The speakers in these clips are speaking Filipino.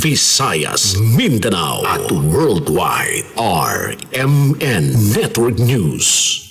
Visayas, Mindanao at worldwide. RMN Network News.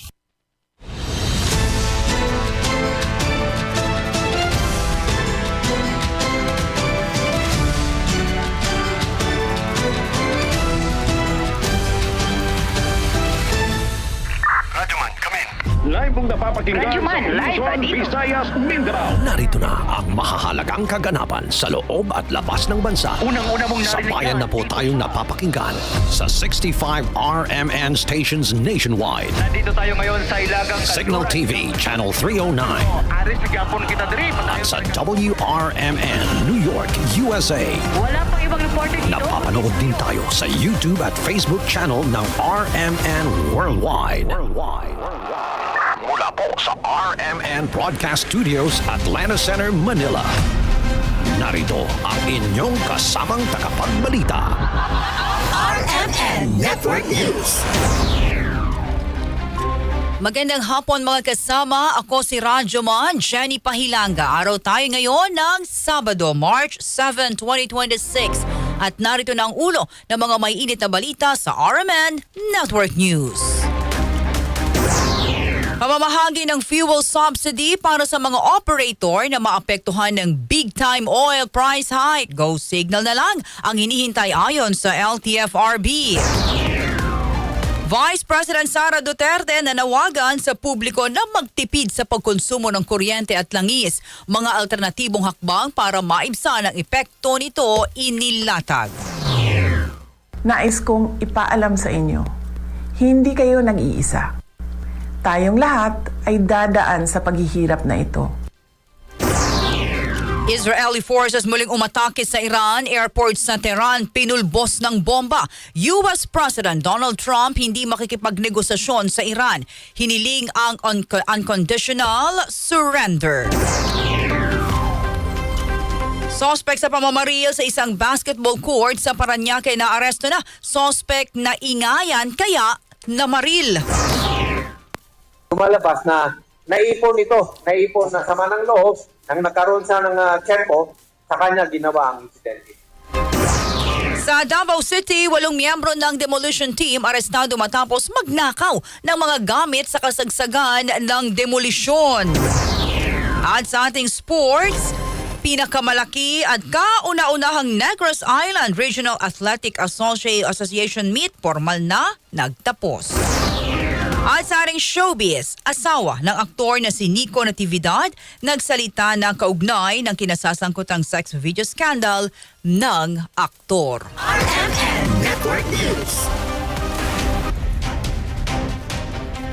Live mong napapakinggan Radyoman, sa live Luzon, dito. Visayas, Mindanao. Narito na ang mahahalagang kaganapan sa loob at labas ng bansa. Unang-una mong Sa narinig bayan na po tayong napapakinggan sa 65 RMN stations nationwide. Nandito tayo ngayon sa Ilagang Signal TV, Channel 309. Aris, nagapon kita diri. At sa WRMN, New York, USA. Wala pang ibang reporter dito. Napapanood din tayo sa YouTube at Facebook channel ng RMN Worldwide. Mula po sa RMN Broadcast Studios, Atlanta Center, Manila. Narito ang inyong kasamang tagapagbalita. RMN Network News. Magandang hapon mga kasama, ako si Radyoman Jenny Pahilanga. Araw tayo ngayon ng Sabado, March 7, 2026. At narito na ang ulo ng mga may init na balita sa RMN Network News. Pamamahagi ng fuel subsidy para sa mga operator na maapektuhan ng big-time oil price hike. Go signal na lang ang hinihintay ayon sa LTFRB. Vice President Sara Duterte nanawagan sa publiko na magtipid sa pagkonsumo ng kuryente at langis. Mga alternatibong hakbang para maibsan ang epekto nito inilatag. Nais kong ipaalam sa inyo, hindi kayo nag-iisa. Tayong lahat ay dadaan sa paghihirap na ito. Israeli forces muling umatake sa Iran, airport sa Tehran, pinulbos ng bomba. US President Donald Trump hindi makikipagnegosasyon sa Iran. Hiniling ang unconditional surrender. Suspect sa pamamaril sa isang basketball court sa Parañaque na aresto na. Suspect na ingayan kaya namaril. Lumalabas na naipon na sama ng loob nang nagkaroon siya ng tiyempo sa kanya ginawa ang insidente. Sa Davao City, 8 miyembro ng demolition team arestado matapos magnakaw ng mga gamit sa kasagsagan ng demolisyon. At sa ating sports, pinakamalaki at kauna-unahang Negros Island Regional Athletic Association meet formal na nagtapos. At sa ating showbiz, asawa ng aktor na si Nico Natividad nagsalita ng kaugnay ng kinasasangkutang sex video scandal ng aktor. RMN Network News.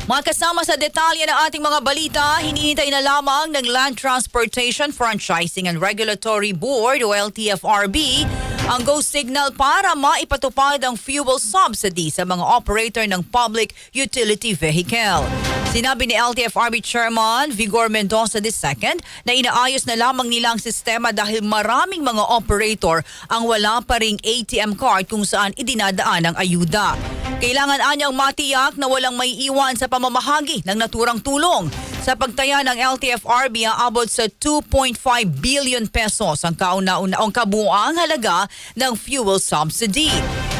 Mga kasama sa detalye ng ating mga balita, hinihintay na lamang ng Land Transportation Franchising and Regulatory Board o LTFRB ang go signal para maipatupad ang fuel subsidy sa mga operator ng public utility vehicle. Sinabi ni LTFRB Chairman Vigor Mendoza II na inaayos na lamang nila ang sistema dahil maraming mga operator ang wala pa ring ATM card kung saan idinadaan ang ayuda. Kailangan anyang matiyak na walang may iwan sa pamamahagi ng naturang tulong. Sa pagtaya ng LTFRB, aabot sa 2.5 billion pesos ang kauna-unang kabuuang halaga ng fuel subsidy.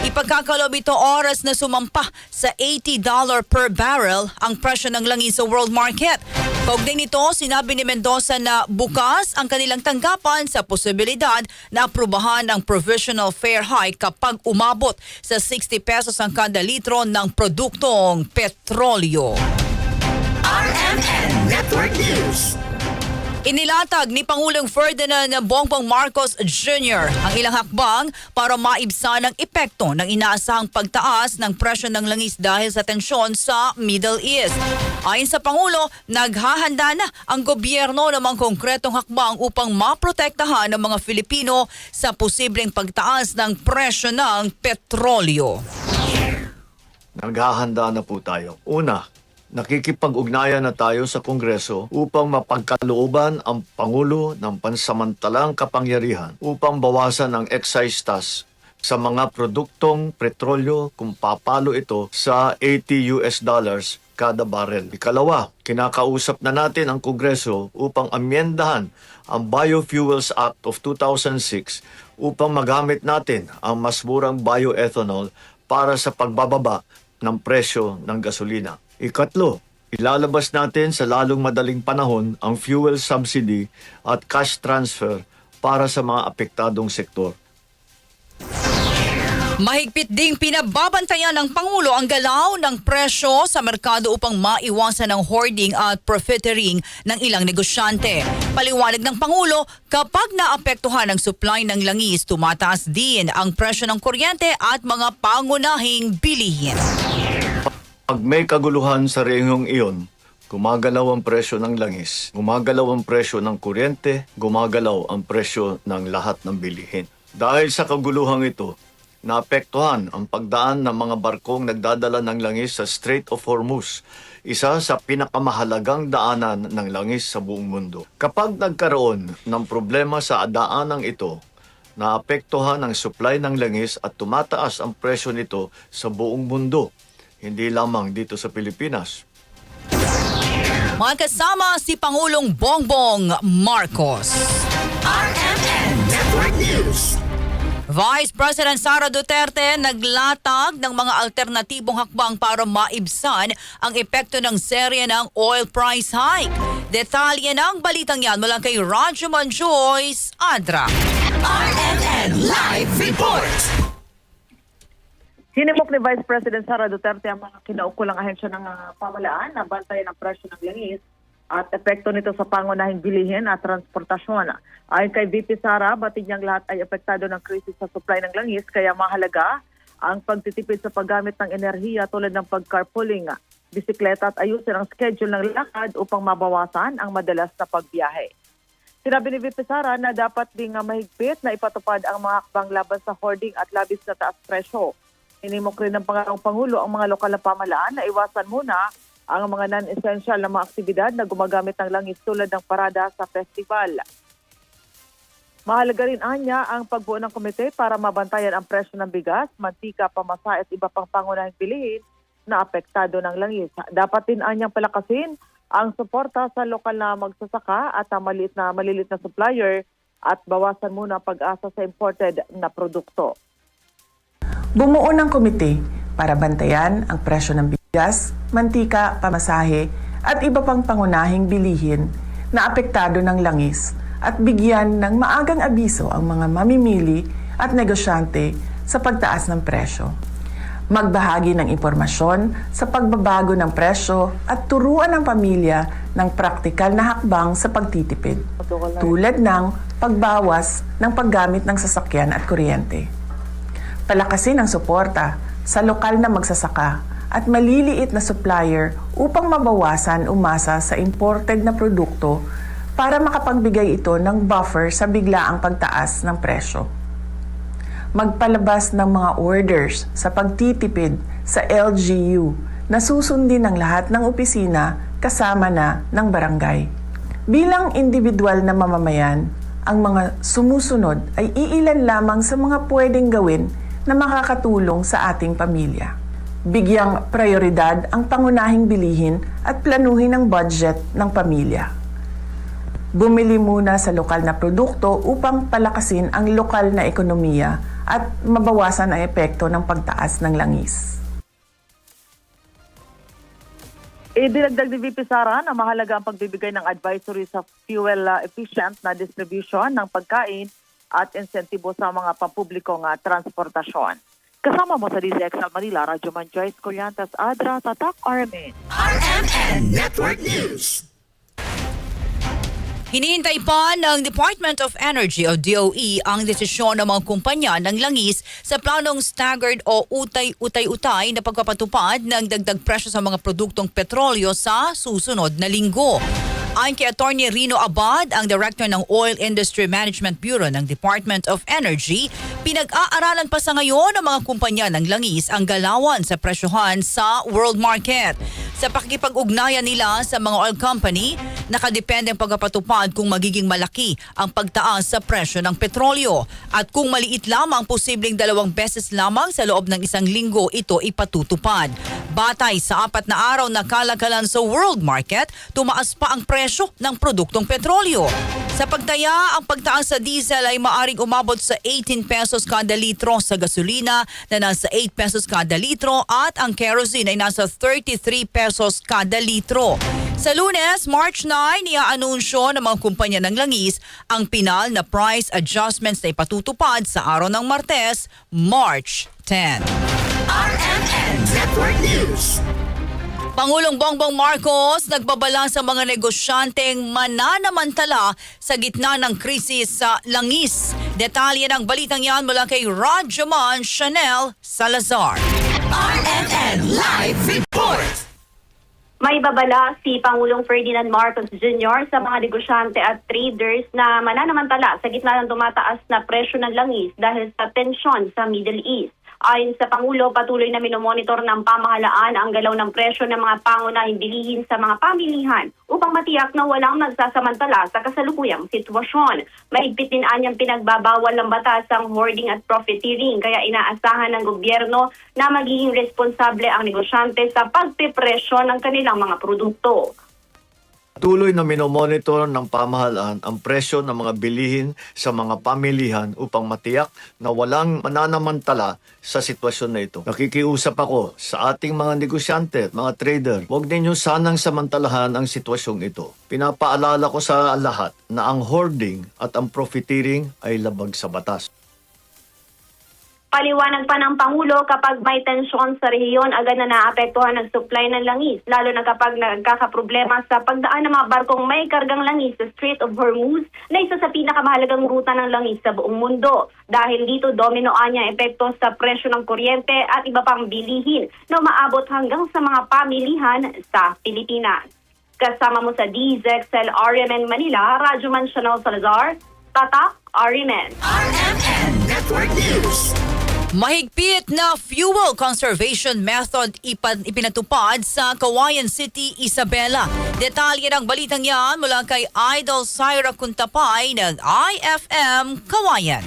Ipagkakalob ito oras na sumampa sa $80 per barrel ang presyo ng langis sa world market. Kaugnay nito, sinabi ni Mendoza na bukas ang kanilang tanggapan sa posibilidad na aprubahan ang provisional fare hike kapag umabot sa 60 pesos ang kada litro ng produktong petrolyo. RMN Network News. Inilatag ni Pangulong Ferdinand Bongbong Marcos Jr. ang ilang hakbang para maibsan ang epekto ng inaasahang pagtaas ng presyo ng langis dahil sa tensyon sa Middle East. Ayon sa Pangulo, naghahanda na ang gobyerno ng mga konkretong hakbang upang maprotektahan ang mga Filipino sa posibleng pagtaas ng presyo ng petrolyo. Naghahanda na po tayo. Una, nakikipag-ugnayan na tayo sa Kongreso upang mapagkalooban ang Pangulo ng pansamantalang kapangyarihan upang bawasan ang excise tax sa mga produktong petrolyo kung papalo ito sa $80 kada barel. Ikalawa, kinakausap na natin ang Kongreso upang amyendahan ang Biofuels Act of 2006 upang magamit natin ang mas murang bioethanol para sa pagbababa ng presyo ng gasolina. Ikatlo, ilalabas natin sa lalong madaling panahon ang fuel subsidy at cash transfer para sa mga apektadong sektor. Mahigpit ding pinababantayan ng Pangulo ang galaw ng presyo sa merkado upang maiwasan ang hoarding at profiteering ng ilang negosyante. Paliwanag ng Pangulo, kapag naapektuhan ang supply ng langis, tumataas din ang presyo ng kuryente at mga pangunahing bilihin. Pag may kaguluhan sa rehiyong iyon, gumagalaw ang presyo ng langis, gumagalaw ang presyo ng kuryente, gumagalaw ang presyo ng lahat ng bilihin. Dahil sa kaguluhang ito, naapektuhan ang pagdaan ng mga barkong nagdadala ng langis sa Strait of Hormuz, isa sa pinakamahalagang daanan ng langis sa buong mundo. Kapag nagkaroon ng problema sa daanang ito, naapektuhan ang supply ng langis at tumataas ang presyo nito sa buong mundo, hindi lamang dito sa Pilipinas. Mga kasama si Pangulong Bongbong Marcos. RMN Network News. Vice President Sara Duterte naglatag ng mga alternatibong hakbang para maibsan ang epekto ng serye ng oil price hike. Detalye ng balitang yan mula kay Rajuman Joyce Adra. RMN Live Report. Hinimok ni Vice President Sara Duterte ang mga kinaukulang ahensya ng pamahalaan na bantayan ang presyo ng langis at epekto nito sa pangunahing bilihin at transportasyon. Ayon kay VP Sara, batid niyang lahat ay epektado ng krisis sa supply ng langis, kaya mahalaga ang pagtitipid sa paggamit ng enerhiya tulad ng pag-carpooling, bisikleta at ayusin ang schedule ng lakad upang mabawasan ang madalas na pagbiyahe. Sinabi ni VP Sara na dapat ding mahigpit na ipatupad ang mga hakbang laban sa hoarding at labis na taas presyo. Hinimok rin ng Pangulo ang mga lokal na pamahalaan na iwasan muna ang mga non-essential na mga aktibidad na gumagamit ng langis tulad ng parada sa festival. Mahalaga rin anya ang pagbuo ng komite para mabantayan ang presyo ng bigas, mantika, pamasahe at iba pang pangunahing bilihin na apektado ng langis. Dapat din anyang palakasin ang suporta sa lokal na magsasaka at ang maliliit na supplier at bawasan muna pag-asa sa imported na produkto. Bumuo ng komite para bantayan ang presyo ng bigas, mantika, pamasahe at iba pang pangunahing bilihin na apektado ng langis at bigyan ng maagang abiso ang mga mamimili at negosyante sa pagtaas ng presyo. Magbahagi ng impormasyon sa pagbabago ng presyo at turuan ng pamilya ng praktikal na hakbang sa pagtitipid, tulad ng pagbawas ng paggamit ng sasakyan at kuryente. Palakasin ang suporta sa lokal na magsasaka at maliliit na supplier upang mabawasan umasa sa imported na produkto para makapagbigay ito ng buffer sa biglaang pagtaas ng presyo. Magpalabas ng mga orders sa pagtitipid sa LGU na susundin ng lahat ng opisina kasama na ng barangay. Bilang individual na mamamayan, ang mga sumusunod ay iilan lamang sa mga pwedeng gawin na makakatulong sa ating pamilya. Bigyang prioridad ang pangunahing bilihin at planuhin ang budget ng pamilya. Bumili muna sa lokal na produkto upang palakasin ang lokal na ekonomiya at mabawasan ang epekto ng pagtaas ng langis. Idinagdag ni VP Sara na mahalaga ang pagbibigay ng advisory sa fuel efficient na distribution ng pagkain at insentibo sa mga pampublikong transportasyon. Kasama mo sa DZXL Manila, Radyo Man Joyce Coriantas Adra, Tatak RMN. RMN Network News. Hinihintay pa ng Department of Energy o DOE ang desisyon ng mga kumpanya ng langis sa planong staggered o utay-utay na pagpapatupad ng dagdag presyo sa mga produktong petrolyo sa susunod na linggo. Ayon kay Attorney Rino Abad, ang Director ng Oil Industry Management Bureau ng Department of Energy, pinag-aaralan pa sa ngayon ng mga kumpanya ng langis ang galawan sa presyohan sa world market. sa pakikipag-ugnayan nila sa mga oil company, nakadepende ang pagpapatupad kung magiging malaki ang pagtaas sa presyo ng petrolyo at kung maliit lamang posibleng 2 beses lamang sa loob ng 1 linggo ito ipatutupad. Batay sa 4 na araw na kalakalan sa world market, tumaas pa ang presyo ng produktong petrolyo. Sa pagtaya, ang pagtaas sa diesel ay maaring umabot sa 18 pesos kada litro, sa gasolina na nasa 8 pesos kada litro at ang kerosene ay nasa 33 pesos kada litro. Sa Lunes, March 9, iaanunsyo ng mga kumpanya ng langis ang pinal na price adjustments na ipatutupad sa araw ng Martes, March 10. RMN Network News. Pangulong Bongbong Marcos nagbabala sa mga negosyanteng mananamantala sa gitna ng krisis sa langis. Detalye ng balitang yan mula kay Rajaman Chanel Salazar. RMN Live Report. May babala si Pangulong Ferdinand Marcos Jr. sa mga negosyante at traders na mananamantala sa gitna ng tumataas na presyo ng langis dahil sa tensyon sa Middle East. Ayon sa Pangulo, patuloy na minomonitor ng pamahalaan ang galaw ng presyo ng mga pangunahing bilihin sa mga pamilihan upang matiyak na walang nagsasamantala sa kasalukuyang sitwasyon. Mahigpit din anyang pinagbabawal ng batas ang hoarding at profiteering, kaya inaasahan ng gobyerno na magiging responsable ang negosyante sa pagpipresyo ng kanilang mga produkto. Tuloy na minomonitor ng pamahalaan ang presyo ng mga bilihin sa mga pamilihan upang matiyak na walang mananamantala sa sitwasyon na ito. Nakikiusap ako sa ating mga negosyante at mga trader, huwag ninyo sanang samantalahan ang sitwasyong ito. Pinapaalala ko sa lahat na ang hoarding at ang profiteering ay labag sa batas. Paliwanag pa ng Pangulo, kapag may tensyon sa rehiyon, agad na naapektuhan ng supply ng langis, lalo na kapag nagkakaproblema sa pagdaan ng mga barkong may kargang langis sa Strait of Hormuz na isa sa pinakamahalagang ruta ng langis sa buong mundo. Dahil dito, domino anya epekto sa presyo ng kuryente at iba pang bilihin na umaabot hanggang sa mga pamilihan sa Pilipinas. Kasama mo sa DZXL RMN Manila, Rajuman Chanel Salazar, Tatak RMN. RMN Network News. Mahigpit na fuel conservation method ipinatupad sa Kawayan City, Isabela. Detalye ng balitang yan mula kay Idol Syra Kuntapay ng IFM Kawayan.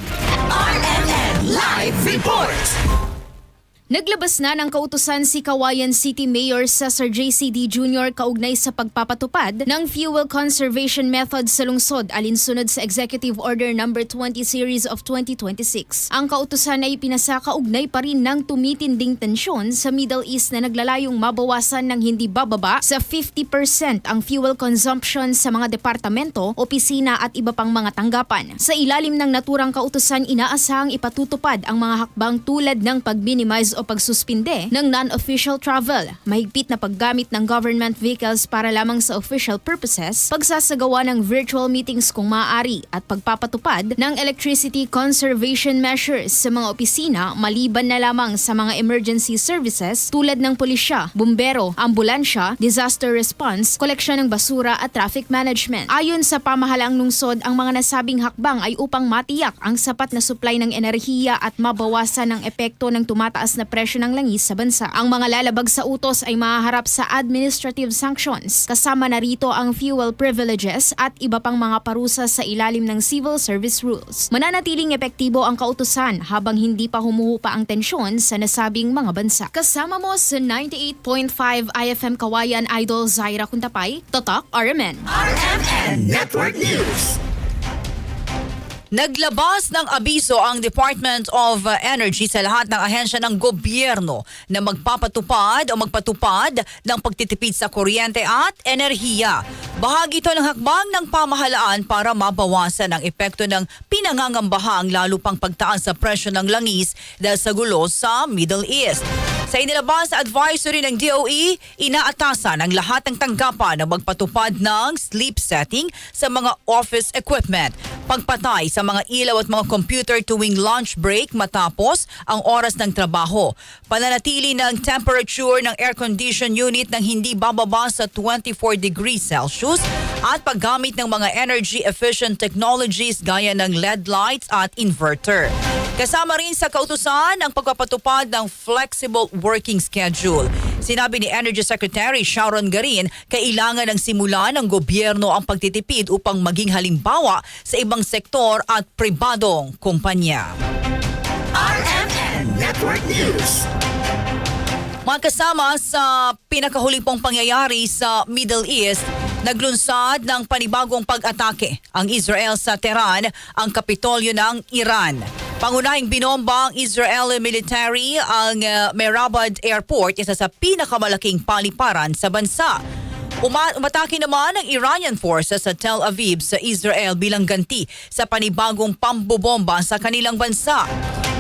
RMN Live Report. Naglabas na ng kautusan si Kawayan City Mayor Cesar JCD Jr. kaugnay sa pagpapatupad ng fuel conservation method sa lungsod alinsunod sa Executive Order No. 20 Series of 2026. Ang kautusan ay pinasa kaugnay pa rin ng tumitinding tensyon sa Middle East na naglalayong mabawasan ng hindi bababa sa 50% ang fuel consumption sa mga departamento, opisina at iba pang mga tanggapan. Sa ilalim ng naturang kautusan, inaasahang ipatutupad ang mga hakbang tulad ng pag-minimize o pagsuspinde ng non-official travel, mahigpit na paggamit ng government vehicles para lamang sa official purposes, pagsasagawa ng virtual meetings kung maaari at pagpapatupad ng electricity conservation measures sa mga opisina maliban na lamang sa mga emergency services tulad ng pulisya, bumbero, ambulansya, disaster response, koleksyon ng basura at traffic management. Ayon sa pamahalaang lungsod, ang mga nasabing hakbang ay upang matiyak ang sapat na supply ng enerhiya at mabawasan ang epekto ng tumataas na presyo ng langis sa bansa. Ang mga lalabag sa utos ay mahaharap sa administrative sanctions. Kasama na rito ang fuel privileges at iba pang mga parusa sa ilalim ng civil service rules. Mananatiling epektibo ang kautusan habang hindi pa humuhupa ang tensyon sa nasabing mga bansa. Kasama mo sa 98.5 IFM Kawayan Idol Zaira Kuntapay, Tatak RMN. RMN Network News. Naglabas ng abiso ang Department of Energy sa lahat ng ahensya ng gobyerno na magpapatupad o magpatupad ng pagtitipid sa kuryente at enerhiya. Bahagi ito ng hakbang ng pamahalaan para mabawasan ang epekto ng pinangangambahang lalo pang pagtaas sa presyo ng langis dahil sa gulo sa Middle East. Sa inilabas na advisory ng DOE, inaatasan ang lahat ng tanggapan na magpatupad ng sleep setting sa mga office equipment, pagpatay sa mga ilaw at mga computer tuwing lunch break matapos ang oras ng trabaho, pananatili ng temperature ng air condition unit nang hindi bababa sa 24 degrees Celsius at paggamit ng mga energy efficient technologies gaya ng LED lights at inverter. Kasama rin sa kautusan ang pagpapatupad ng flexible working schedule. Sinabi ni Energy Secretary Sharon Garin, kailangan ng simulan ng gobyerno ang pagtitipid upang maging halimbawa sa ibang sektor at pribadong kumpanya. RMN Network News. Mga kasama sa pinakahuling pong pangyayari sa Middle East, naglunsad ng panibagong pag-atake ang Israel sa Tehran, ang kapitolyo ng Iran. Pangunahing binomba ang Israeli military ang Mehrabad Airport, isa sa pinakamalaking paliparan sa bansa. Umatake naman ang Iranian forces sa Tel Aviv sa Israel bilang ganti sa panibagong pambobomba sa kanilang bansa.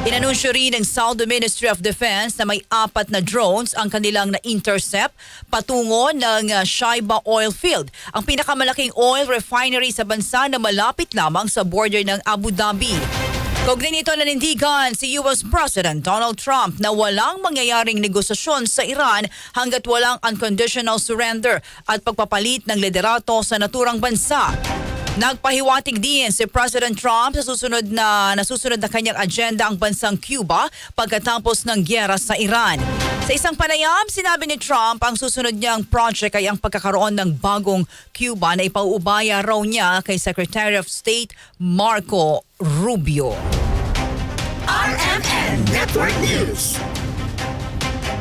Inanunsyo rin ng Saudi Ministry of Defense na may 4 na drones ang kanilang na-intercept patungo ng Shaiba Oil Field, ang pinakamalaking oil refinery sa bansa na malapit lamang sa border ng Abu Dhabi. Kaugnay nito nanindigan si US President Donald Trump na walang mangyayaring negosasyon sa Iran hanggat walang unconditional surrender at pagpapalit ng liderato sa naturang bansa. Nagpahiwatig din si President Trump sa nasusunod na kanyang agenda ang bansang Cuba pagkatapos ng gyera sa Iran. Sa isang panayam, sinabi ni Trump ang susunod niyang project ay ang pagkakaroon ng bagong Cuba na ipauubaya raw niya kay Secretary of State Marco Rubio. RMN Network News.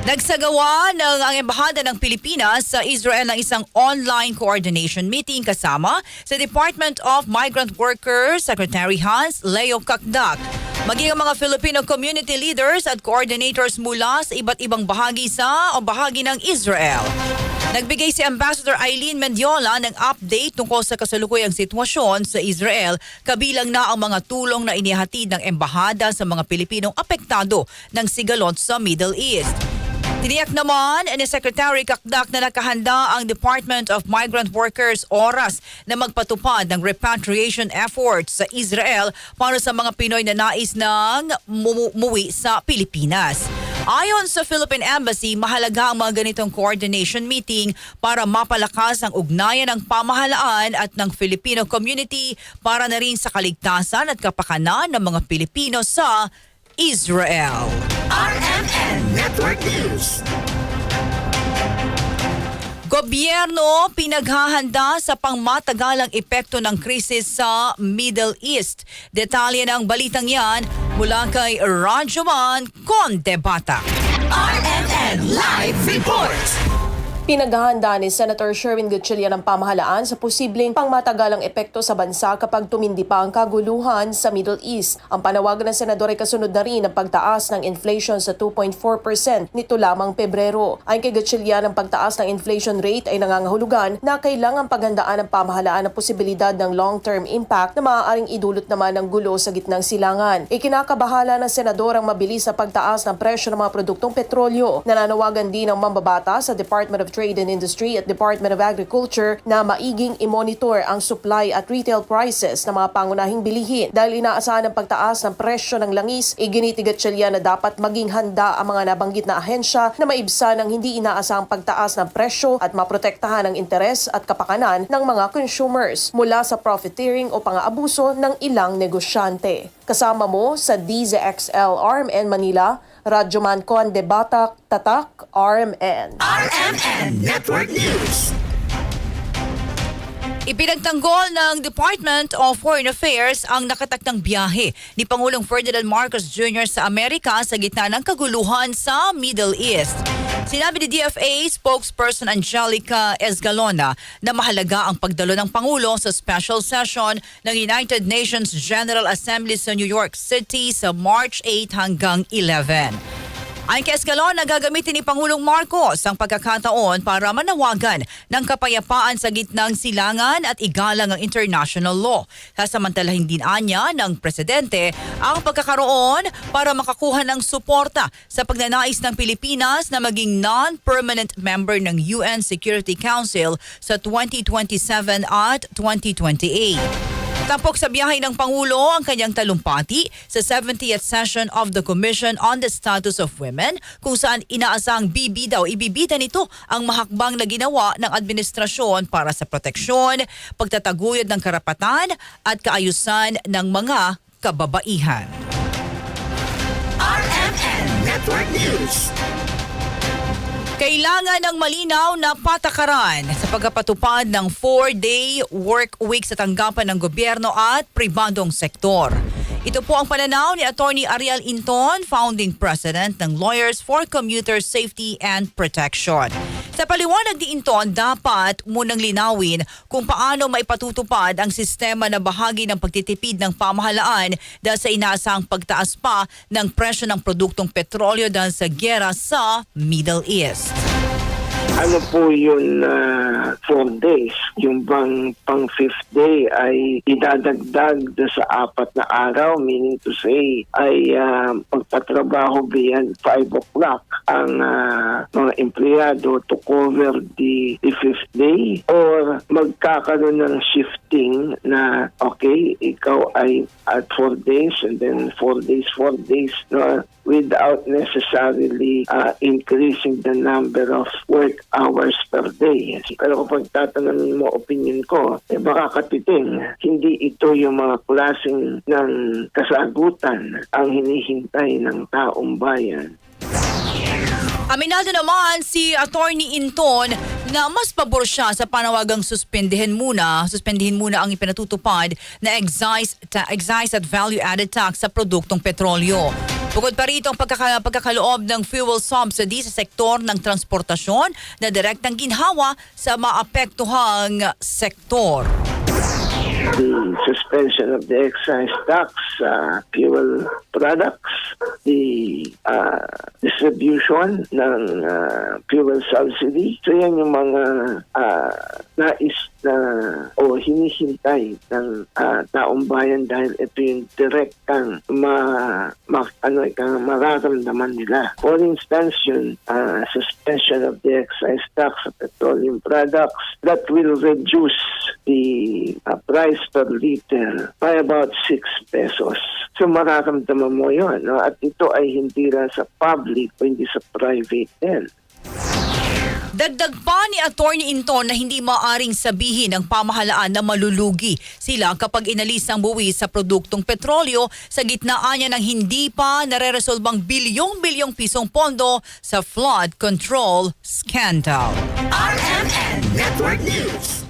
Nagsagawa ang Embahada ng Pilipinas sa Israel ng isang online coordination meeting kasama sa Department of Migrant Workers Secretary Hans Leo Kakdak, maging ang mga Filipino community leaders at coordinators mula sa iba't ibang bahagi ng Israel. Nagbigay si Ambassador Eileen Mendiola ng update tungkol sa kasalukuyang sitwasyon sa Israel, kabilang na ang mga tulong na inihatid ng embahada sa mga Pilipinong apektado ng sigalot sa Middle East. Tiniyak naman ni Secretary Kakdak na nakahanda ang Department of Migrant Workers oras na magpatupad ng repatriation efforts sa Israel para sa mga Pinoy na nais ng muwi sa Pilipinas. Ayon sa Philippine Embassy, mahalaga ang mga ganitong coordination meeting para mapalakas ang ugnayan ng pamahalaan at ng Filipino community para na rin sa kaligtasan at kapakanan ng mga Pilipino sa Israel. RMN Network News. Gobyerno pinaghahanda sa pangmatagalang epekto ng krisis sa Middle East. Detalye ng balitang yan mula kay Rajoman Condebata. RMN Live Report. Pinaghahanda ni Senator Sherwin Gatchalian ang pamahalaan sa posibleng pangmatagalang epekto sa bansa kapag tumindi pa ang kaguluhan sa Middle East. Ang panawagan ng senador ay kasunod na rin ang pagtaas ng inflation sa 2.4% nito lamang Pebrero. Ayon kay Gatchalian, ang pagtaas ng inflation rate ay nangangahulugan na kailangang paghandaan ng pamahalaan ang posibilidad ng long-term impact na maaaring idulot naman ng gulo sa gitnang silangan. Ikinakabahala ng senador ang mabilis na pagtaas ng presyo ng mga produktong petrolyo. Nananawagan din ang mambabata sa Department of Trade and Industry at Department of Agriculture na maiging i-monitor ang supply at retail prices ng mga pangunahing bilihin. Dahil inaasahan ang pagtaas ng presyo ng langis, iginitigat siya na dapat maging handa ang mga nabanggit na ahensya na maibsan ng hindi inaasahang pagtaas ng presyo at maprotektahan ang interes at kapakanan ng mga consumers mula sa profiteering o pang-aabuso ng ilang negosyante. Kasama mo sa DZXL RMN Manila, Radyoman Condebata, Tatak, RMN. RMN Network News. Ipinagtanggol ng Department of Foreign Affairs ang nakatakdang biyahe ni Pangulong Ferdinand Marcos Jr. sa Amerika sa gitna ng kaguluhan sa Middle East. Sinabi ni DFA spokesperson Angelica Esgalona na mahalaga ang pagdalo ng Pangulo sa special session ng United Nations General Assembly sa New York City sa March 8 hanggang 11. Ayon kay Escalona, gagamitin ni Pangulong Marcos ang pagkakataon para manawagan ng kapayapaan sa gitnang silangan at igalang ang international law. Sasamantalahin din anya ng Presidente ang pagkakaroon para makakuha ng suporta sa pagnanais ng Pilipinas na maging non-permanent member ng UN Security Council sa 2027 at 2028. Tampok sa biyahe ng Pangulo ang kanyang talumpati sa 70th session of the Commission on the Status of Women, kung saan inaasang ibibida nito ang mahakbang na ginawa ng administrasyon para sa proteksyon, pagtataguyod ng karapatan at kaayusan ng mga kababaihan. RMN Network News. Kailangan ng malinaw na patakaran sa pagpapatupad ng 4-day work week sa tanggapan ng gobyerno at pribadong sektor. Ito po ang pananaw ni Attorney Ariel Inton, Founding President ng Lawyers for Commuter Safety and Protection. Sa paliwanag ni Inton, dapat munang linawin kung paano maipatutupad ang sistema na bahagi ng pagtitipid ng pamahalaan dahil sa inaasang pagtaas pa ng presyo ng produktong petrolyo dahil sa giyera sa Middle East. Ano po yun 4 days? Yung bang pang 5th day ay idadagdag sa 4 na araw, meaning to say ay pagpatrabaho beyond 5 o'clock ang mga empleyado to cover the 5th day, or magkakaroon ng shifting na okay, ikaw ay at 4 days and then 4 days, no? Without necessarily increasing the number of work hours per day. Pero kapag tatanungin mo opinion ko, baka katiting, hindi ito yung mga klaseng ng kasagutan ang hinihintay ng taong bayan. Aminado naman si Attorney Inton na mas pabor siya sa panawagang suspendihin muna ang ipinatutupad na excise at value-added tax sa produktong petrolyo. Bukod pa rito ang pagkakaloob ng fuel subsidy sa sektor ng transportasyon na direktang ginhawa sa maapektuhang sektor. The suspension of the excise tax, fuel products, the distribution ng fuel subsidy. So yan yung mga nais na o hinihintay ng taong bayan dahil ito yung direktang mararamdaman nila. For instance, yung suspension of the excise tax of petroleum products, that will reduce the price per liter by about 6 pesos. So mararamdaman mo yun. No? At ito ay hindi lang sa public o hindi sa private din. Dagdag pa ni Attorney Inton na hindi maaring sabihin ng pamahalaan na malulugi sila kapag inalis ang buwis sa produktong petrolyo sa gitnaan niya ng hindi pa nareresolbang bilyong-bilyong pisong pondo sa flood control scandal. RMN Network News.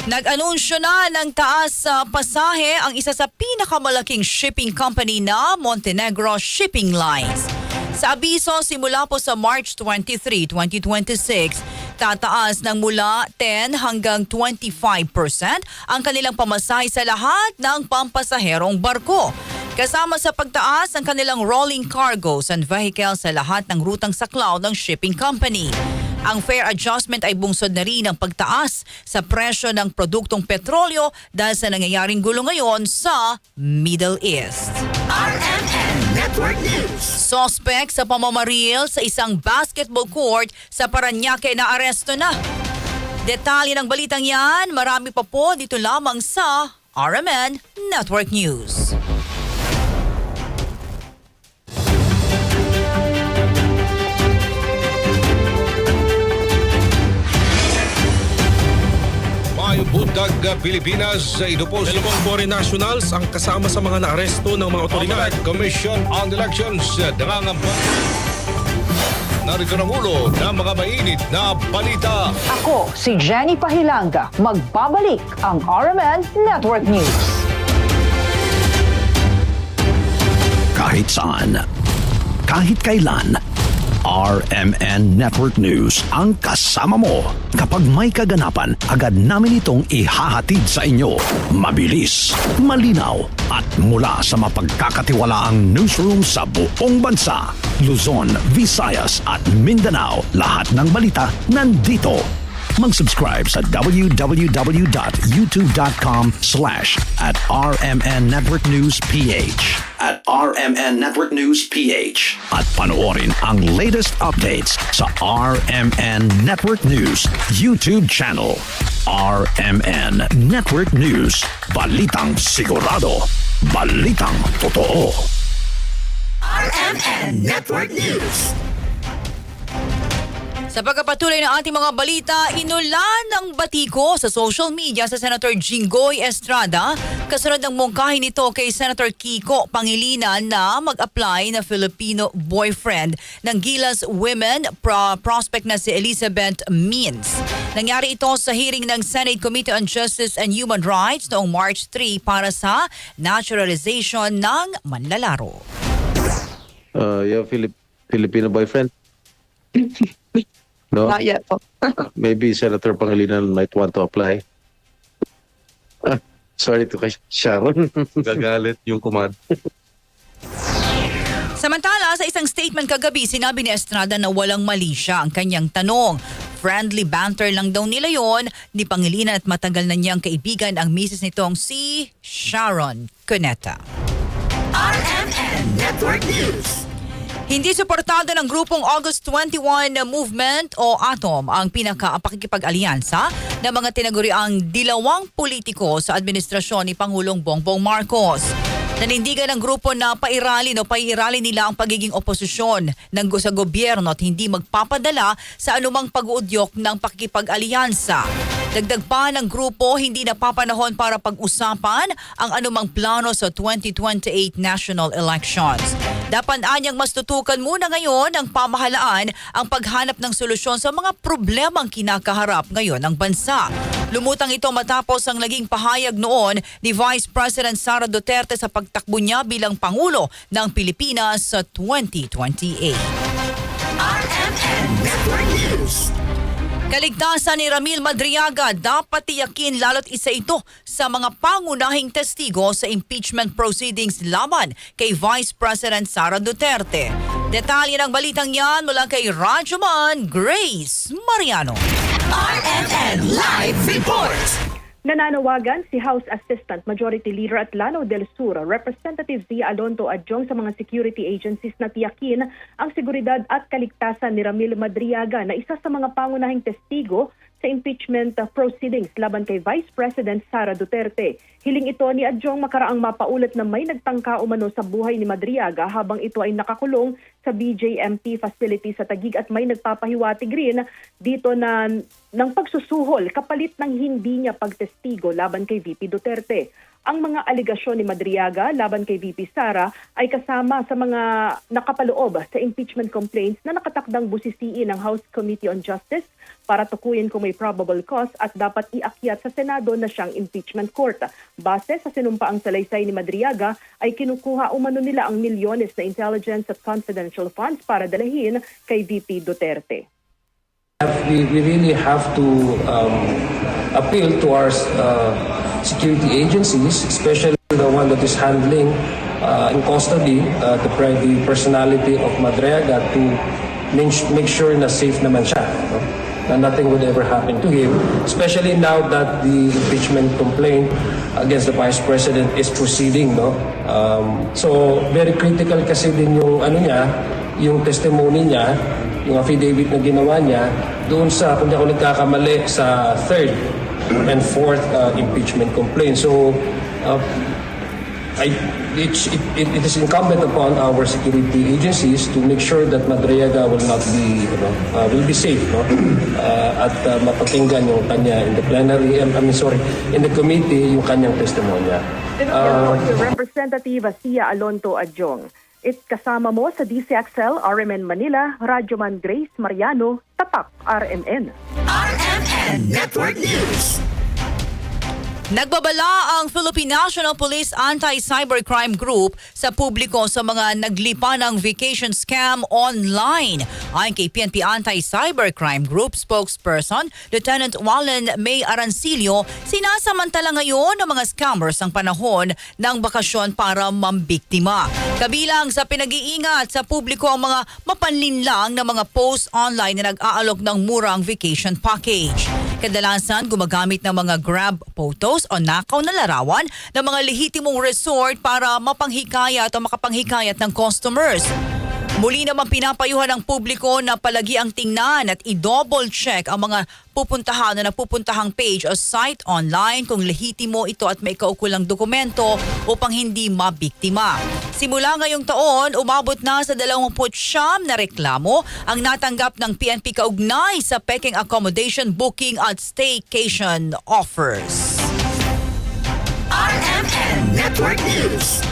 Nag-anunsyo na ng taas sa pasahe ang isa sa pinakamalaking shipping company na Montenegro Shipping Lines. Sa abiso, simula po sa March 23, 2026, tataas ng mula 10 hanggang 25% ang kanilang pamasahe sa lahat ng pampasaherong barko. Kasama sa pagtaas ang kanilang rolling cargoes and vehicles sa lahat ng rutang saklaw ng shipping company. Ang fare adjustment ay bungsod na rin ang pagtaas sa presyo ng produktong petrolyo dahil sa nangyayaring gulo ngayon sa Middle East. RMN Network News. Suspect sa pamamaril sa isang basketball court sa Parañaque na aresto na. Detalye ng balitang yan, marami pa po dito lamang sa RMN Network News. Budag Pilipinas, ito po si foreign nationals ang kasama sa mga naaresto ng mga otoridad. Commission on Elections, nangangamba. Narito ang ulo ng mga mainit na balita. Ako si Jenny Pahilanga. Magbabalik ang RMN Network News. Kahit saan, kahit kailan, RMN Network News ang kasama mo. Kapag may kaganapan, agad namin itong ihahatid sa inyo. Mabilis, malinaw, at mula sa mapagkakatiwalaang newsroom sa buong bansa. Luzon, Visayas at Mindanao, lahat ng balita nandito. Mag-subscribe sa www.youtube.com/@RMN NetworkNewsPH @RMN Network News PH at panoorin ang latest updates sa RMN Network News YouTube channel. RMN Network News, balitang sigurado, balitang totoo. RMN Network News. Sa pagkapatuloy ng ating mga balita, inulan ng batiko sa social media sa Senator Jinggoy Estrada kasunod ng mungkahi nito kay Senator Kiko Pangilinan na mag-apply na Filipino boyfriend ng Gilas Women prospect na si Elizabeth Means. Nangyari ito sa hearing ng Senate Committee on Justice and Human Rights noong March 3 para sa naturalization ng manlalaro. Your Filipino boyfriend? No? Not yet po. Maybe Senator Pangilinan might want to apply. Sorry to kay Sharon. Gagalit yung command. Samantala, sa isang statement kagabi, sinabi ni Estrada na walang mali siya ang kanyang tanong. Friendly banter lang daw nila yon ni Pangilinan at matagal na niyang kaibigan ang misis nitong si Sharon Cuneta. RMN Network News. Hindi suportado ng grupong August 21 Movement o ATOM ang pakikipag-alyansa ng mga tinaguriang dilawang politiko sa administrasyon ni Pangulong Bongbong Marcos. Nanindigan ng grupo na pairalin nila ang pagiging oposisyon sa gobyerno at hindi magpapadala sa anumang pag-uudyok ng pakikipag-alyansa. Dagdag pa ng grupo, hindi napapanahon para pag-usapan ang anumang plano sa 2028 national elections. Dapat anyang mas tutukan muna ngayon ng pamahalaan ang paghanap ng solusyon sa mga problemang kinakaharap ngayon ng bansa. Lumutang ito matapos ang naging pahayag noon ni Vice President Sara Duterte sa pagtakbo niya bilang Pangulo ng Pilipinas sa 2028. RMN Network News. Kaligtasan ni Ramil Madriaga dapat tiyakin lalo't isa ito sa mga pangunahing testigo sa impeachment proceedings laban kay Vice President Sara Duterte. Detalye ng balitang yan mula kay Rajuman Grace Mariano. RMN Live Report. Nananawagan si House Assistant Majority Leader Atlano del Sur, Representative Zia Alonto Adjong sa mga security agencies na tiyakin ang seguridad at kaligtasan ni Ramil Madriaga na isa sa mga pangunahing testigo sa impeachment proceedings laban kay Vice President Sara Duterte. Hiling ito ni Adjong makaraang mapaulat na may nagtangka umano sa buhay ni Madriaga habang ito ay nakakulong sa BJMP facility sa Taguig at may nagpapahiwatig rin dito na ng pagsusuhol kapalit ng hindi niya pagtestigo laban kay VP Duterte. Ang mga aligasyon ni Madriaga laban kay VP Sara ay kasama sa mga nakapaloob sa impeachment complaints na nakatakdang busisiin ng House Committee on Justice para tukuyin kung may probable cause at dapat iakyat sa Senado na siyang impeachment court. Base sa sinumpaang salaysay ni Madriaga ay kinukuha umano nila ang milyones na intelligence at confidential funds para dalahin kay VP Duterte. We really have to appeal to our security agencies, especially the one that is handling in custody the personality of Madriaga to make sure na safe naman siya. No? Na nothing would ever happen to him, especially now that the impeachment complaint against the Vice President is proceeding. No? So very critical kasi din yung yung testimony niya, yung affidavit na ginawa niya doon sa, kung di ako nagkakamali, sa third and fourth impeachment complaint. So it is incumbent upon our security agencies to make sure that Madriaga will not be, will be safe, no? At mapakinggan yung kanya in the plenary, in the committee, yung kanyang testimonya. Representative Zia Alonto Adjong. Kasama mo sa DCXL, RMN Manila, Radyoman Grace Mariano, Tatak RMN. RMN Network News. Nagbabala ang Philippine National Police Anti-Cybercrime Group sa publiko sa mga naglipa ng vacation scam online. Ayon kay PNP Anti-Cybercrime Group spokesperson Lieutenant Wallen May Arancilio, sinasamantala ngayon ng mga scammers ang panahon ng bakasyon para mambiktima. Kabilang sa pinag-iingat sa publiko ang mga mapanlinlang na mga post online na nag-aalok ng murang vacation package. Kadalasan gumagamit ng mga grab photos o nakaw na larawan ng mga lehitimong resort para mapanghikayat o makapanghikayat ng customers. Muli naman pinapayuhan ng publiko na palagi ang tingnan at i-double check ang mga pupuntahan na napupuntahang page o site online kung lehitimo ito at may kaukulang dokumento upang hindi mabiktima. Simula ngayong taon, umabot na sa 29 na reklamo ang natanggap ng PNP kaugnay sa peking accommodation booking at staycation offers. RMN Network News.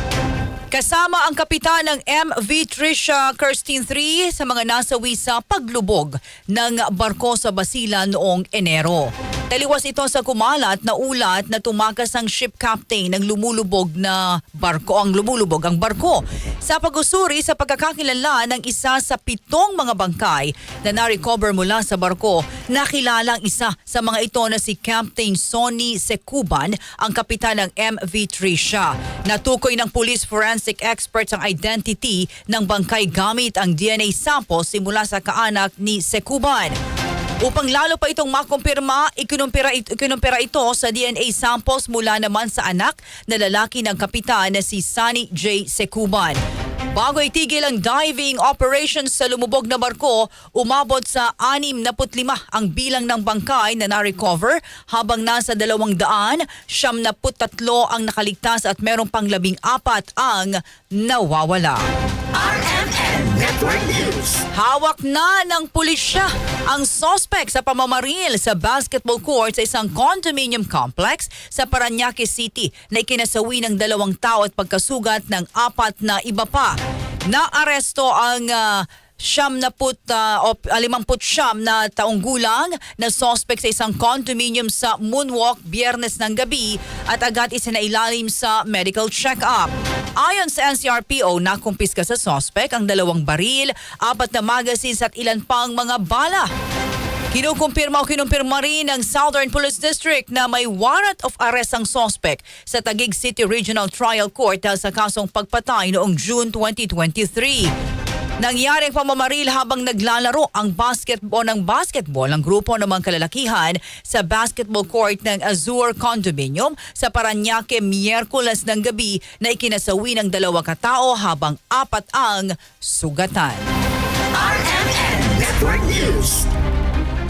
Kasama ang kapitan ng MV Tricia Kirsten 3 sa mga nasawi sa paglubog ng barko sa Basilan noong Enero. Taliwas ito sa kumalat na ulat na tumakas ang ship captain ng lumulubog ang barko. Sa pag-usuri sa pagkakakilala ng isa sa 7 mga bangkay na na-recover mula sa barko, nakilala ang isa sa mga ito na si Captain Sonny Secuban, ang kapitan ng MV Tricia. Natukoy ng police forensic experts ang identity ng bangkay gamit ang DNA sample simula sa kaanak ni Secuban. Upang lalo pa itong makumpirma, ikinumpira ito sa DNA samples mula naman sa anak na lalaki ng kapitan na si Sunny J. Secuban. Bago itigil ang diving operations sa lumubog na barko, umabot sa 65 ang bilang ng bangkay na na-recover habang nasa 273 ang nakaligtas at merong pang 14 ang nawawala. RMN Network News. Hawak na ng pulisya ang suspect sa pamamaril sa basketball court sa isang condominium complex sa Parañaque City na ikinasawi ng 2 tao at pagkasugat ng 4 na iba pa. Naaresto ang 59 na taong gulang na suspect sa isang condominium sa Moonwalk Biyernes ng gabi at agad isinailalim sa medical check-up. Ayon sa NCRPO, nakumpiska sa suspect ang 2 baril, 4 na magazines at ilan pang mga bala. Kinumpirma rin ng Southern Police District na may warrant of arrest ang suspect sa Taguig City Regional Trial Court dahil sa kasong pagpatay noong June 2023. Nangyari ang pamamaril habang naglalaro ang basketball ng grupo ng mga kalalakihan sa basketball court ng Azure Condominium sa Parañaque Miyerkules ng gabi na ikinasawi ng 2 katao habang 4 ang sugatan. RMN Network News.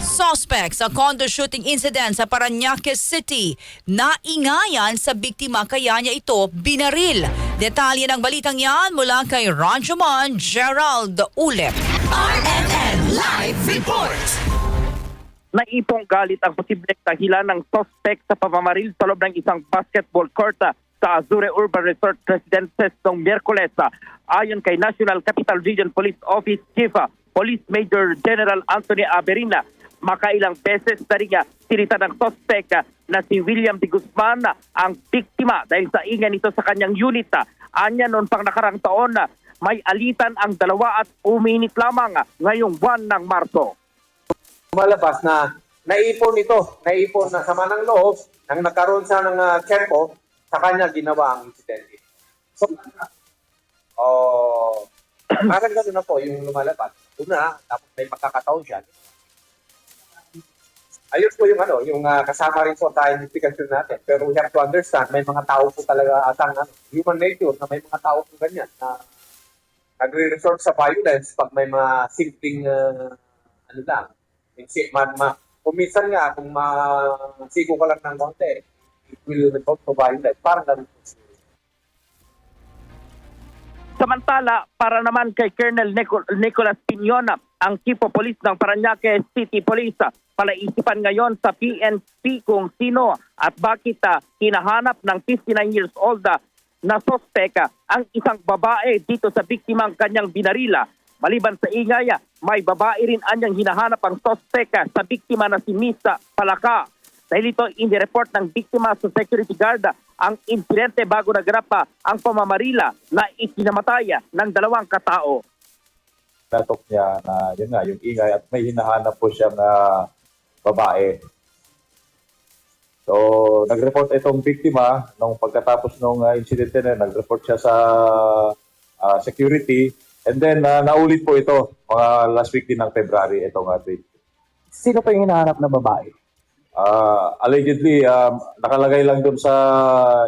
Suspect sa condo shooting incident sa Parañaque City. Naingayan sa biktima kaya niya ito binaril. Detalye ng balitang yan mula kay Ranjuman Gerald Ulep. RMN Live Report. Naipong galit ang posibleng dahilan ng suspect sa pamamaril sa loob ng isang basketball court sa Azure Urban Resort Residences noong Miyerkules. Ayon kay National Capital Region Police Office Chief Police Major General Anthony Aberina, makailang beses na rin sinita ng suspect na si William de Guzman ang biktima dahil sa ingay nito sa kanyang unit. Anya noon pang nakarang taon, may alitan ang 2 at uminit lamang ngayong buwan ng Marso. Lumalabas na naipon na sama ng loob nang nagkaroon siya ng tiyempo sa kanya ginawa ang insidente. So, parang gano'n na po yung lumalabas. Una, tapos may pagkakataon siya. Ayun po yung kasama rin po sa investigation natin. Pero we have to understand, may mga tao po talaga atang human nature na may mga tao po ganyan na nagre-resort sa violence pag may mga simpleng kung minsan nga, kung masigo ka lang ng konti, it will resort to violence. Parang ganun po. Samantala, para naman kay Colonel Nicolas Piñona, ang Chief of Police ng Parañaque City Police, palaisipan ngayon sa PNP kung sino at bakit hinahanap ng 59 years old na suspect ang isang babae dito sa biktimang kanyang binarila. Maliban sa ingay, may babae rin anyang hinahanap ang suspect sa biktima na si Miss Palaka. Dahil ito inireport ng biktima sa security guard ang insidente bago naganap ang pamamarila na ikinamatay ng 2 katao. Natok niya na yun nga, yung ingay at may hinahanap po siyang babae. So, nag-report itong biktima nung pagkatapos ng insidente na nag-report siya sa security and then naulit po ito mga last week din ng February itong tweet. Sino pa yung hinahanap na babae? Allegedly, nakalagay lang doon sa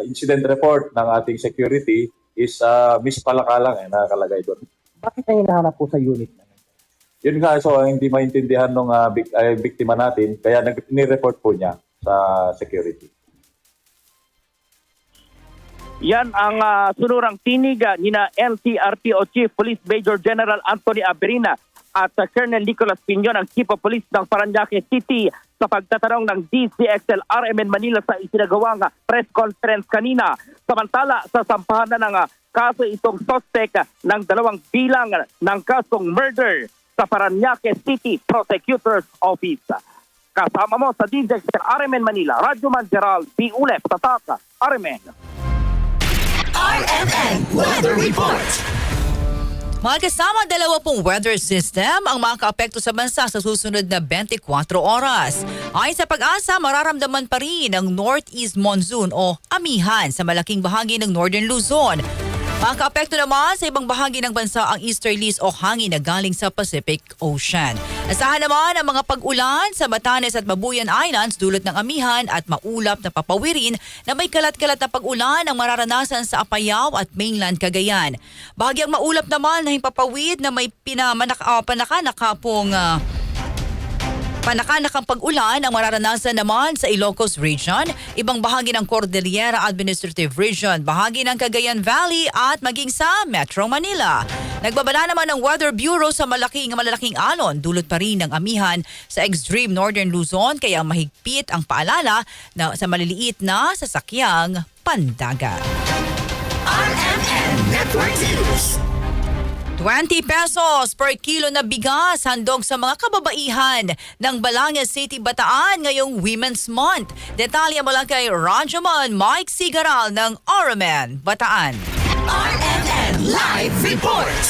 incident report ng ating security is Miss Palaka lang nakalagay doon. Bakit niya hinahanap po sa unit? Yun nga, so hindi maintindihan ng biktima natin, kaya ni-report po niya sa security. Yan ang sunurang tinig ni na NCRPO Chief Police Major General Anthony Aberina at Colonel Nicolas Piñon, ang Chief of Police ng Parañaque City, sa pagtatanong ng DCXL RMN Manila sa isinagawang press conference kanina. Samantala, sa sampahan na ng kaso itong suspect ng 2 bilang ng kasong murder sa Parañaque City Prosecutor's Office. Kasama mo sa DCXL RMN Manila, Radyo Man Gerald B. Ulep, Tatak, RMN. RMN Weather Report. Mga kasama, 20 weather system ang makakaapekto sa bansa sa susunod na 24 oras. Ayon sa Pag-asa, mararamdaman pa rin ang northeast monsoon o amihan sa malaking bahagi ng northern Luzon. Makakaapekto naman sa ibang bahagi ng bansa ang easterlies o hangin na galing sa Pacific Ocean. Asahan naman ang mga pag-ulan sa Batanes at Babuyan Islands dulot ng amihan at maulap na papawirin na may kalat-kalat na pag-ulan ang mararanasan sa Apayao at mainland Cagayan. Bahagyang maulap naman na himpapawid na may panakanakang pag-ulan ang mararanasan naman sa Ilocos Region, ibang bahagi ng Cordillera Administrative Region, bahagi ng Cagayan Valley at maging sa Metro Manila. Nagbabala naman ng Weather Bureau sa malalaking alon, dulot pa rin ng amihan sa extreme northern Luzon, kaya mahigpit ang paalala na sa maliliit na sasakyang pandagat. RMN Network News. 20 pesos per kilo na bigas handog sa mga kababaihan ng Balanga City, Bataan ngayong Women's Month. Detalye mula kay Rajaman Mike Sigaral ng RMN Bataan. RMN Live Report.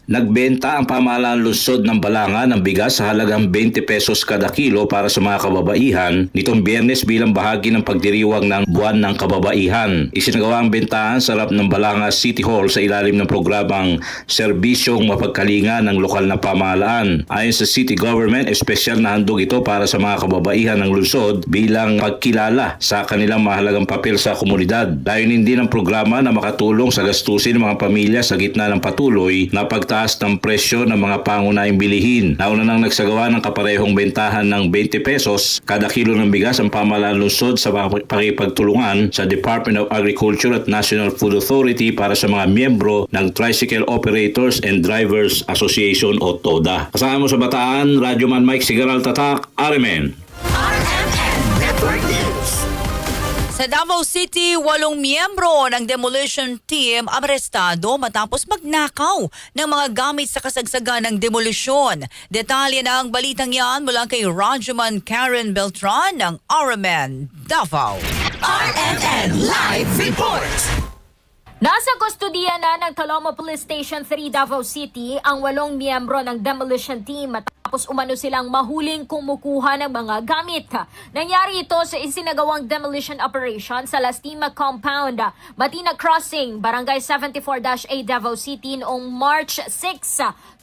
Nagbenta ang pamahalaan lungsod ng Balanga ng bigas sa halagang 20 pesos kada kilo para sa mga kababaihan nitong Biyernes bilang bahagi ng pagdiriwang ng Buwan ng Kababaihan. Isinagawa ang bentahan sa harap ng Balanga City Hall sa ilalim ng programang Serbisyong Mapagkalinga ng lokal na pamahalaan. Ayon sa City Government, espesyal na handog ito para sa mga kababaihan ng lungsod bilang pagkilala sa kanilang mahalagang papel sa komunidad. Layunin din ang programa na makatulong sa gastusin ng mga pamilya sa gitna ng patuloy na pagtaas ng presyo ng mga pangunahing bilihin. Nauna nang nagsagawa ng kaparehong bentahan ng 20 pesos kada kilo ng bigas ang pamahalaan lungsod sa pakipagtulungan sa Department of Agriculture at National Food Authority para sa mga miyembro ng Tricycle Operators and Drivers Association o TODA. Kasama mo sa Bataan, Radyo Man Mike Sigaral, Tatak, RMN. RMN Network News. Sa Davao City, 8 miyembro ng demolition team arestado matapos magnakaw ng mga gamit sa kasagsagan ng demolisyon. Detalye ng balitang yan mula kay Rajaman Karen Beltran ng RMN Davao. RMN Live Report. Nasa kustodiya na ng Talomo Police Station 3 Davao City ang 8 miyembro ng demolition team matapos umano silang mahuling kumukuha ng mga gamit. Nangyari ito sa isinagawang demolition operation sa Lastima Compound, Matina Crossing, Barangay 74-A Davao City noong March 6,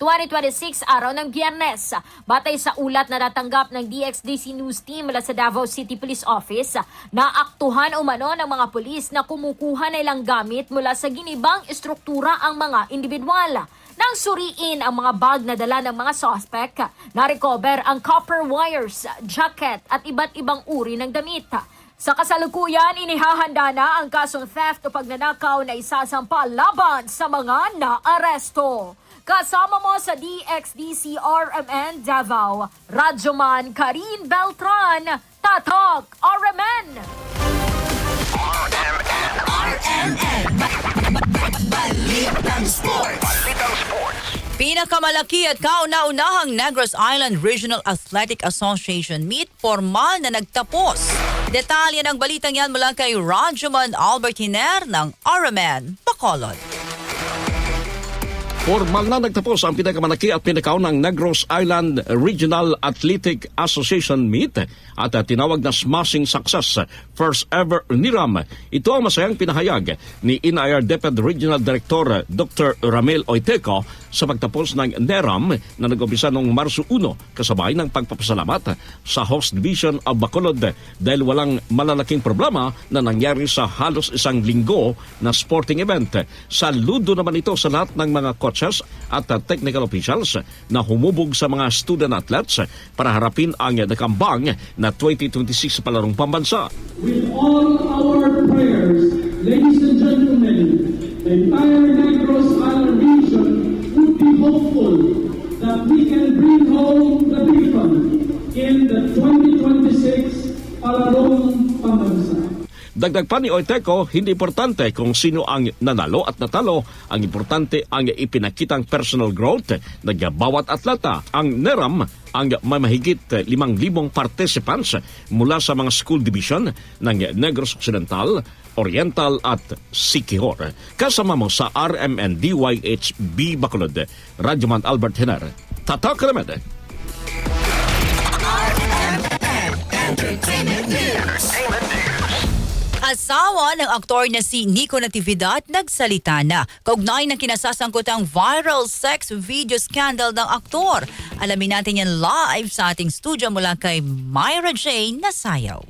2026, araw ng Biyernes. Batay sa ulat na natanggap ng DXDC News Team mula sa Davao City Police Office, naaktuhan umano ng mga pulis na kumukuha na ilang gamit mula sa ginibang estruktura ang mga individual. Nang suriin ang mga bag na dala ng mga suspect, na-recover ang copper wires, jacket at iba't ibang uri ng damit. Sa kasalukuyan, inihahanda na ang kasong theft o pagnanakaw na isasampa laban sa mga naaresto. Kasama mo sa DXDC RMN Davao, Radyoman Karin Beltran, Tatak RMN. RMN Balitang Sports. Pinakamalaki at kauna-unahang Negros Island Regional Athletic Association meet formal na nagtapos. Detalye ng balitang yan mula kay Rajaman Albert Hiner ng RMN Bacolod. Formal na nagtapos ang pinakamalaki at pinakaunang Negros Island Regional Athletic Association Meet at tinawag na Smashing Success first ever NIRAM. Ito ang masayang pinahayag ni NIR Deputy Regional Director Dr. Ramel Oiteco sa pagtapos ng NIRAM na nag-umpisa noong Marso 1 kasabay ng pagpapasalamat sa Host Division of Bacolod dahil walang malalaking problema na nangyari sa halos isang linggo na sporting event. Saludo naman ito sa lahat ng mga coaches at technical officials na humubog sa mga student athletes para harapin ang nakambang na 2026 palarong pambansa. With all our prayers, ladies and gentlemen, the entire Negros Island region would be hopeful that we can bring home the beacon in the 2026 palarong pambansa. Dagdag pa ni Oiteco, hindi importante kung sino ang nanalo at natalo. Ang importante ang ipinakitang personal growth ng bawat atleta. Ang NERAM ang may mahigit 5,000 participants mula sa mga school division ng Negros Occidental, Oriental at Siquijor. Kasama mo sa RMN DYHB Bacolod, Radyoman Albert Henar. Tatak Ramed. Entertainment News. Asawa ng aktor na si Nico Natividad nagsalita na kaugnay ng kinasasangkutang viral sex video scandal ng aktor. Alamin natin yan live sa ating studio mula kay Myra J. Nasayaw.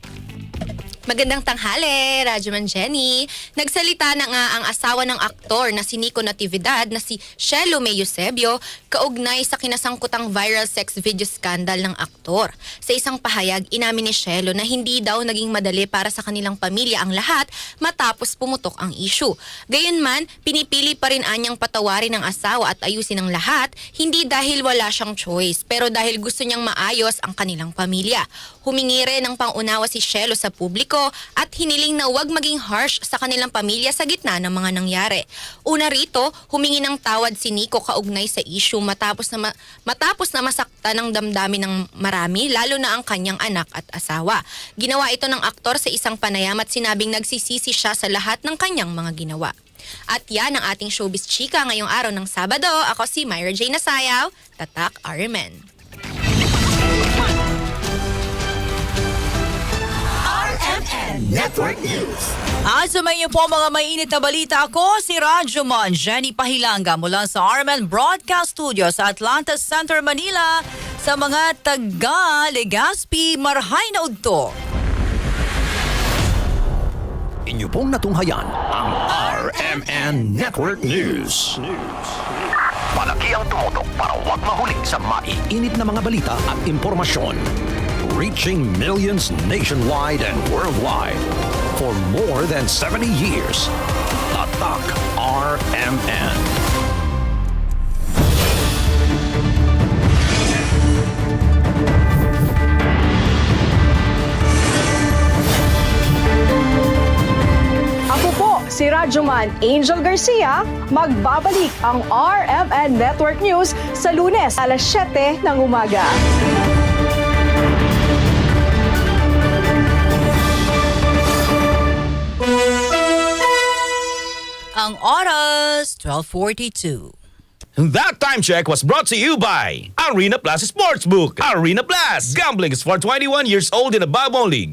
Magandang tanghali, Radyoman Jenny. Nagsalita na nga ang asawa ng aktor na si Nico Natividad na si Shelo May Eusebio kaugnay sa kinasangkutang viral sex video scandal ng aktor. Sa isang pahayag, inamin ni Shelo na hindi daw naging madali para sa kanilang pamilya ang lahat matapos pumutok ang issue. Gayunman, pinipili pa rin anyang patawarin ng asawa at ayusin ang lahat, hindi dahil wala siyang choice, pero dahil gusto niyang maayos ang kanilang pamilya. Humingi rin ng pangunawa si Shelo sa publiko at hiniling na huwag maging harsh sa kanilang pamilya sa gitna ng mga nangyari. Una rito, humingi ng tawad si Nico kaugnay sa issue matapos na masakta ng damdamin ng marami, lalo na ang kanyang anak at asawa. Ginawa ito ng aktor sa isang panayam at sinabing nagsisisi siya sa lahat ng kanyang mga ginawa. At yan ang ating showbiz chika ngayong araw ng Sabado. Ako si Myra J. Nasayaw, Tatak RMN. RMN Network News. Sumayin niyo po mga mainit na balita. Ako si Radyoman Jenny Pahilanga mula sa RMN Broadcast Studio sa Atlanta Center, Manila. Sa mga taga Legazpi, Marhay na udto. Inyo pong natunghayan ang RMN Network News. Malaki ang tumutok para huwag mahuli sa maiinit na mga balita at impormasyon. Reaching millions nationwide and worldwide for more than 70 years. Tatak RMN. Ako po, si Radyoman Angel Garcia, magbabalik ang RMN Network News sa Lunes alas 7 ng umaga. Ang oras, 12:42. That time check was brought to you by Arena Plus Sportsbook. Arena Plus. Gambling is for 21 years old and above only.